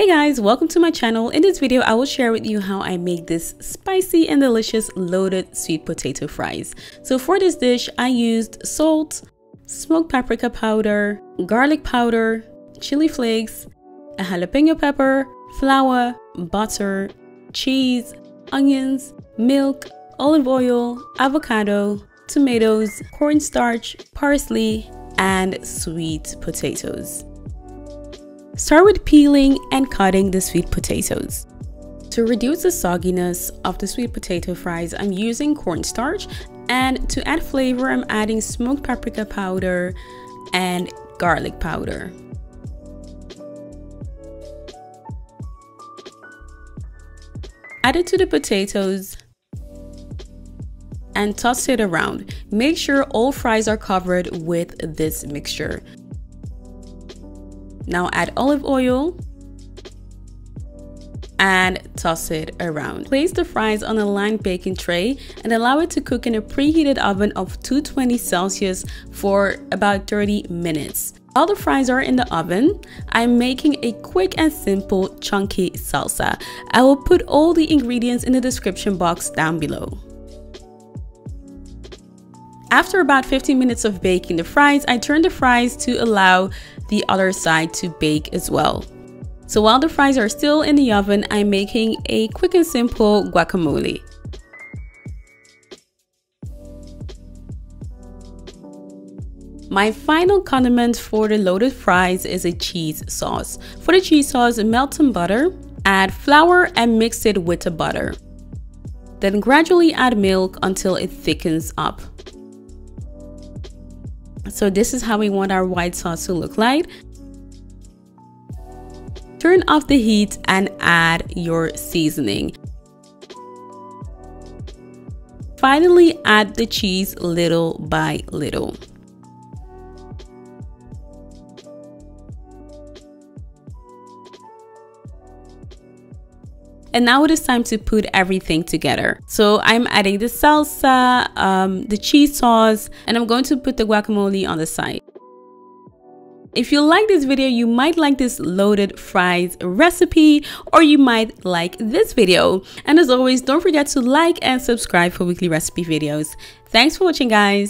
Hey guys, welcome to my channel. In this video, I will share with you how I make this spicy and delicious loaded sweet potato fries. So for this dish, I used salt, smoked paprika powder, garlic powder, chili flakes, a jalapeno pepper, flour, butter, cheese, onions, milk, olive oil, avocado, tomatoes, cornstarch, parsley, and sweet potatoes. Start with peeling and cutting the sweet potatoes. To reduce the sogginess of the sweet potato fries, I'm using cornstarch, and to add flavor, I'm adding smoked paprika powder and garlic powder. Add it to the potatoes and toss it around. Make sure all fries are covered with this mixture. Now add olive oil and toss it around. Place the fries on a lined baking tray and allow it to cook in a preheated oven of 220 Celsius for about 30 minutes. While the fries are in the oven, I'm making a quick and simple chunky salsa. I will put all the ingredients in the description box down below. After about 15 minutes of baking the fries, I turn the fries to allow the other side to bake as well. So while the fries are still in the oven, I'm making a quick and simple guacamole. My final condiment for the loaded fries is a cheese sauce. For the cheese sauce, melt some butter, add flour and mix it with the butter. Then gradually add milk until it thickens up. So this is how we want our white sauce to look like. Turn off the heat and add your seasoning. Finally, add the cheese little by little. And now it is time to put everything together. So I'm adding the salsa, the cheese sauce, and I'm going to put the guacamole on the side. If you like this video, you might like this loaded fries recipe, or you might like this video. And as always, don't forget to like and subscribe for weekly recipe videos. Thanks for watching, guys.